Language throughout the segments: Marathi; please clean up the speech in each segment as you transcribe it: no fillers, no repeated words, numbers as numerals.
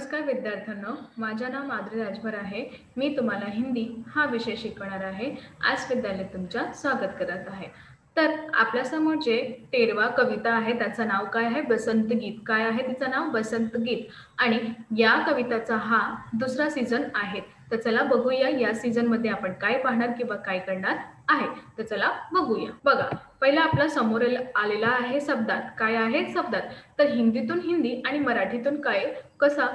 नमस्कार विद्यार्थ्यांनो, माझे नाव माधुरी राजभर आहे. मी तुम्हाला हिंदी हा विषय शिकवणार आहे. आज विद्यालयात तुमचं स्वागत करत आहे. तर आपल्यासमोर जे 13वा कविता आहे त्याचं नाव काय आहे? बसंत गीत. काय आहे तिचं नाव? बसंत गीत. आणि या कविताचा हा दुसरा सीझन आहे. तर चला बघूया या सीझनमध्ये आपण काय पाहणार किंवा काय करणार आहे. तर चला बघूया. बघा, पहिला आपला समोर आलेला आहे शब्दात. काय आहे शब्दात? तर हिंदीतून हिंदी आणि मराठीतून काय कसा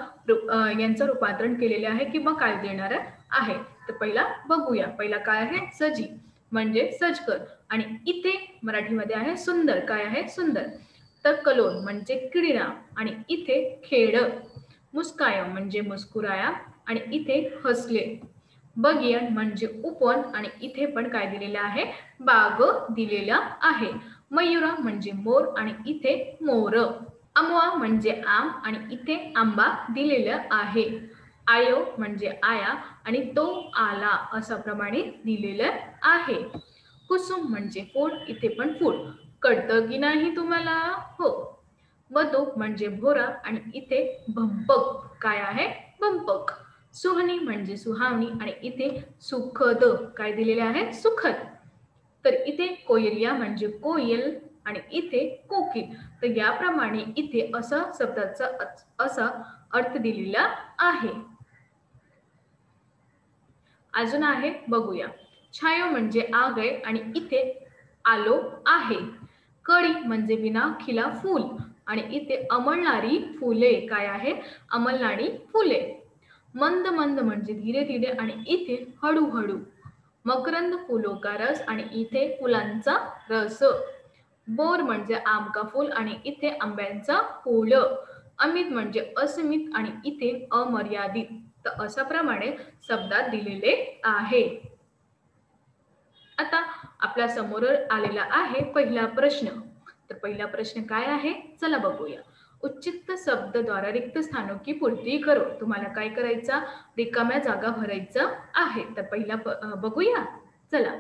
यांचं रूपांतरण केलेले आहे किंवा काय देणार आहे. तर पहिला बघूया. पहिला काय आहे? सजी म्हणजे सज कर. आणि इथे मराठीमध्ये आहे सुंदर. काय आहे? सुंदर. तर कलोन म्हणजे क्रीडा आणि इथे खेळ. मुस्काया म्हणजे मुस्कुराया आणि इथे हसले. बगियन म्हणजे उपवन आणि इथे पण काय दिलेलं आहे? बाग दिलेला आहे. मयुरा म्हणजे मोर आणि इथे मोर. अमवा म्हणजे आम आणि इथे आंबा दिलेला आहे. आयो म्हणजे आया आणि तो आला अशा प्रमाणे दिलेलं आहे. कुसुम म्हणजे फूल, इथे पण फूल. कळतं की नाही तुम्हाला? हो. मधुक म्हणजे भोरा आणि इथे भंपक. काय आहे? भंपक. सुहानी म्हणजे सुहावणी आणि इथे सुखद. काय दिलेले आहे? सुखद. तर इथे कोयलिया म्हणजे कोयल आणि इथे कोकिल. तर याप्रमाणे इथे असा शब्दाचा असा अर्थ दिलेला आहे. अजून आहे बघूया. छायो म्हणजे आग आहे आणि इथे आलो आहे. कळी म्हणजे विनाखिला फूल आणि इथे अमळणारी फुले. काय आहे? अमळणारी फुले. मंद मंद म्हणजे धीरे धीरे आणि इथे हळूहळू. मकरंद फुलो का रस आणि इथे फुलांचा रस. बोर म्हणजे आम का फूल आणि इथे आंब्यांचा फूल. अमित म्हणजे असीमित आणि इथे अमर्यादित. तर अशा प्रमाणे शब्दात दिलेले आहे. आता आपल्या समोर आलेला आहे पहिला प्रश्न. तर पहिला प्रश्न काय आहे? चला बघूया. उच्चित शब्दद्वारा रिक्त स्थानों की पूर्ती करो. तुम्हाला काय करायचं? रिकाम्या जागा भरायचं आहे. तर पहिला बघूया. चला.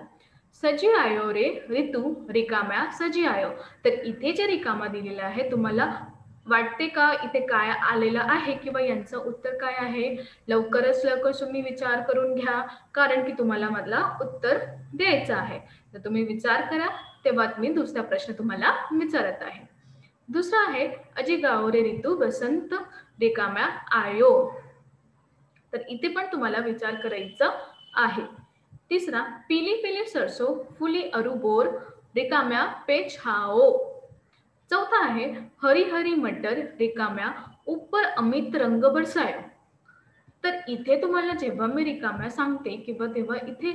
सजी आयो रे ऋतू रिकाम्या सजी आयो. तर इथे जे रिकामा दिलेला आहे तुम्हाला वाटते का इथे काय आलेलं आहे किंवा यांचं उत्तर काय आहे? लवकरच लवकर तुम्ही विचार करून घ्या, कारण की तुम्हाला मधला उत्तर द्यायचं आहे. तर तुम्ही विचार करा, तेव्हा मी दुसरा प्रश्न तुम्हाला विचारत आहे. दुसरा आहे अजी गाओ रे ऋतू बसंत रिकाम्या आयो. तर इथे पण तुम्हाला विचार करायचा आहे. तिसरा पीली पीली सरसो फुली अरु बोर रिकाम्या पे छाओ. चौथा आहे हरी हरी मटर रिकाम्या ऊपर अमित रंग बरसायो. तर इथे तुम्हाला जेव्हा मी रिकाम्या सांगते किंवा तेव्हा इथे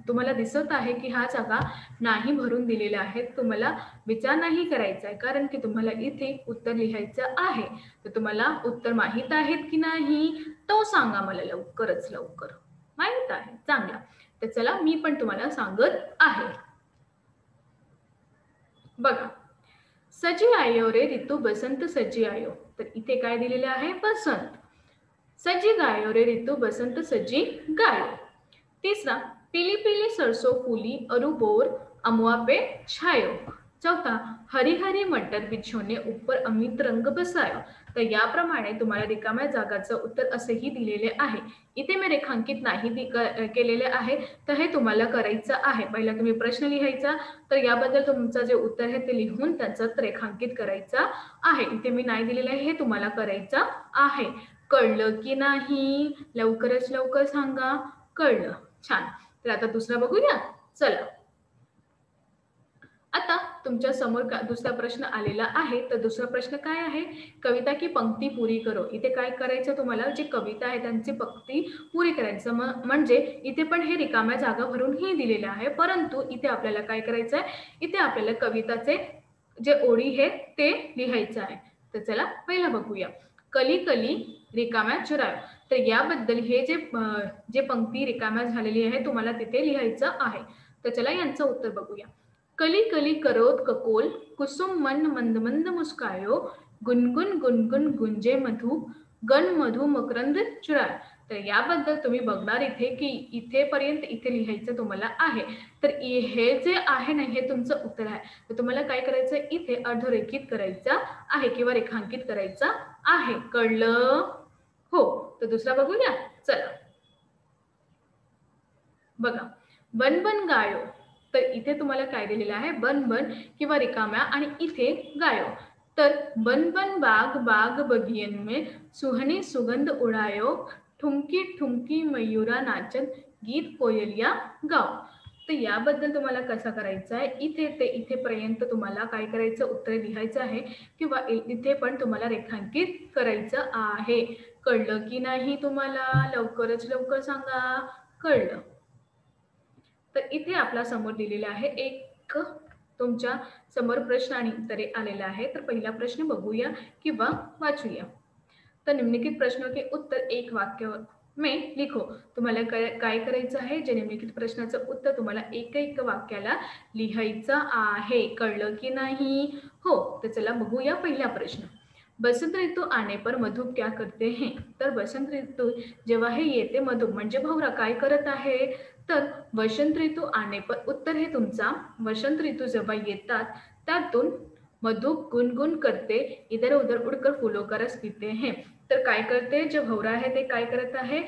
तुम्हाला दिसत आहे की हा जागा नाही भरून दिलेला आहे. तुम्हाला विचार नाही करायचा आहे, कारण की तुम्हाला इथे उत्तर लिहायचं आहे. तर तुम्हाला उत्तर माहीत आहेत की नाही तो सांगा मला लवकरच लवकर. माहीत आहे? चांगला. तर चला मी पण तुम्हाला सांगत आहे. बघा, सजी आयो रे ऋतू बसंत सजी आयो. तर इथे काय दिलेले आहे? बसंत. सजी गायो रे ऋतू बसंत सजी गायो. तीसरा पीली पीली सरसों फूली अरु बोर अमुआ पे छायो. चौथा हरी हरी मटर बिछोने ऊपर अमित रंग बसायो. तर याप्रमाणे तुम्हाला रिकाम्या जागाचं उत्तर असेही दिलेले आहे. इथे मी रेखांकित नाही केलेले आहे, तर हे तुम्हाला करायचं आहे. पहिला तुम्ही प्रश्न लिहायचा, तर याबद्दल तुमचं जे उत्तर आहे ते लिहून त्याचं रेखांकित करायचं आहे. इथे मी नाही दिलेलं आहे, हे तुम्हाला करायचं आहे. कळलं की नाही? लवकरच लवकर सांगा. कळलं. छान. तर आता दुसरा बघूया. चला. आता तुमच्या समोर दुसरा प्रश्न आलेला आहे. तर दुसरा प्रश्न काय आहे? कविता की पंक्ती पुरी करो. इथे काय करायचं तुम्हाला? जी कविता आहे त्यांची पंक्ती पुरी करायचं. म्हणजे इथे पण हे रिकाम्या जागा भरून ही दिलेलं आहे, परंतु इथे आपल्याला काय करायचं आहे? इथे आपल्याला कविताचे जे ओळी आहे ते लिहायचं आहे. तर चला पहिला बघूया. कली कली रिकाम्या चुरायो. तर याबद्दल हे जे पंक्ती रिकाम्या झालेली आहे तुम्हाला तिथे लिहायचं आहे. तर चला यांचं उत्तर बघूया. कली कली करोत ककोल कुसुम मन मंद मंद मुस्कायो गुनगुन गुनगुन गुंजे मधु गण मधु मकरंद चुराय. तर याबद्दल तुम्ही बघणार इथे की इथेपर्यंत इथे लिहायचं तुम्हाला आहे. तर हे जे आहे ना हे तुमचं उत्तर आहे. तर तुम्हाला काय करायचं? इथे अर्धरेखित करायचं आहे किंवा रेखांकित करायचं आहे. कळलं? हो. तर दुसरा बघूया. चला. बघा, बन बन गायो. तर इथे तुम्हाला काय दिलेलं आहे? बन बन किंवा रिकाम्या आणि इथे गायो. तर बन बन बाग बाग बगियन में सुहनी सुगंध उडायो, ठुमकी ठुमकी मयुरा नाचत गीत कोयलिया गाव. तर याबद्दल तुम्हाला कसं करायचं आहे? इथे ते इथेपर्यंत तुम्हाला काय करायचं? उत्तर लिहायचं आहे किंवा इथे पण तुम्हाला रेखांकित करायचं आहे. कळलं की नाही तुम्हाला? लवकरच लवकर सांगा. कळलं? तर इथे आपल्या समोर दिलेले आहे एक तुमच्या समोर प्रश्न आणि उत्तरे आलेले आहे. तर पहिला प्रश्न बघूया किंवा वाचूया. तर निम्नलिखित प्रश्नों के उत्तर एक वाक्य में लिखो. तुम्हाला काय करायचं आहे? जे निम्नलिखित प्रश्नाचं उत्तर तुम्हाला एक एक वाक्याला लिहायचं आहे. कळलं की नाही? हो. तर चला बघूया पहिला प्रश्न. बसंत ऋतू आने पर मधु क्या करते हैं? तर बसंत ऋतू जेव्हा हे येते मधु म्हणजे भवरा काय करत आहे? तर वसंत ऋतू आने पर उत्तर हे तुमचा वसंत ऋतू जेव्हा येतात त्यातून मधु गुनगुन करते इधर उधर उड़कर फूलों का रस पीते हैं. तर काय करते? जे भवरा आहे ते काय करत आहे?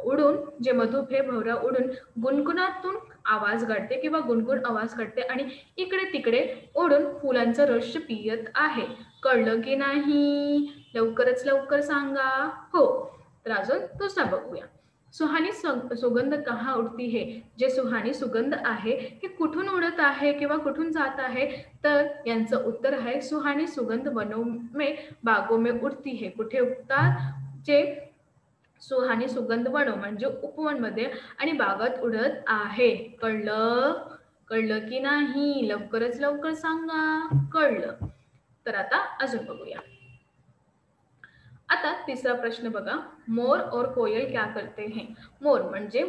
उडून जे मधुप हे भवरा उडून गुणगुणातून आवाज काढते किंवा गुणगुण आवाज काढते आणि इकडे तिकडे उडून फुलांचा रस पियत आहे. कळलं की नाही? लवकरच लवकर सांगा. हो. तर अजून दुसरा बघूया. सुहानी सुगंध कहाँ उडती है? जे सुहानी सुगंध आहे हे कुठून उडत आहे किंवा कुठून जात आहे? तर यांचं उत्तर आहे सुहानी सुगंध वनों में बागों में उडती है. कुठे उडतात? जे सुहानी सुगंध वनो म्हणजे उपवनमध्ये आणि बागात उडत आहे. कळलं? कळलं की नाही? लवकरच लवकर सांगा. कळलं? तर आता अजून बघूया. आता तिसरा प्रश्न बघा. मोर और कोयल क्या करते हैं? मोर म्हणजे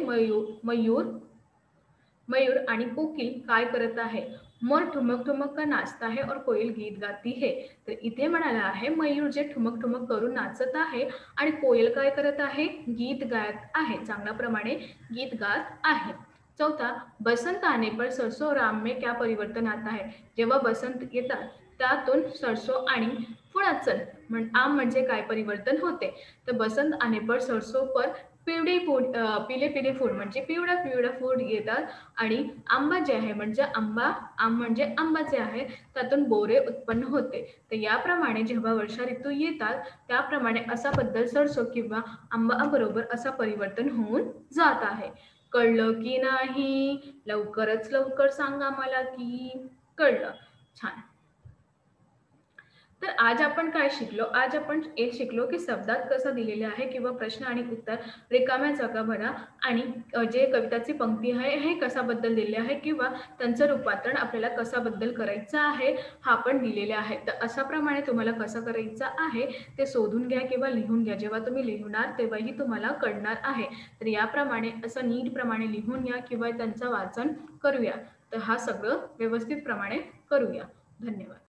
मयूर आणि कोकिल काय करत आहे? मोर ठुमक ठुमक का नाचता है और कोयल गीत गाती है. तर इथे म्हणाला आहे मयूर जे ठुमक ठुमक करून नाचत आहे आणि कोयल काय करत आहे? गीत गात आहे. चांगल्या प्रमाणे गीत गात आहे. चौथा, बसंत आने पर सरसो और आम में क्या परिवर्तन आता है? जेव्हा बसंत येतात त्यातून सरसो आणि फुलाचं आम म्हणजे काय परिवर्तन होते? तर बसंत आने पर सरसो पर पिले पिले फूल म्हणजे पिवळा पिवळा फूल येतात आणि आंबा जे आहे म्हणजे आम म्हणजे आंबाचे आहे त्यातून बोरे उत्पन्न होते. तर याप्रमाणे जेव्हा वर्षा ऋतू येतात त्याप्रमाणे असा बद्दल सरसो किंवा आंबा बरोबर असा परिवर्तन होऊन जात आहे. कळलं की नाही? लवकरच लवकर सांगा मला की कळलं. छान. तर आज आपण काय शिकलो? आज आपण एक शिकलो की शब्दात कसं दिलेले आहे किंवा प्रश्न आणि उत्तर रिकाम्या जागा भरा आणि जे कविताची पंक्ती आहे हे कशाबद्दल दिले आहे किंवा त्यांचं रूपांतरण आपल्याला कशाबद्दल करायचं आहे हा पण दिलेले आहे. तर अशाप्रमाणे तुम्हाला कसं करायचं आहे ते शोधून घ्या किंवा लिहून घ्या. जेव्हा तुम्ही लिहिणार तेव्हाही तुम्हाला कळणार आहे. तर याप्रमाणे असं नीटप्रमाणे लिहून घ्या किंवा त्यांचं वाचन करूया. तर हा सगळं व्यवस्थित प्रमाणे करूया. धन्यवाद.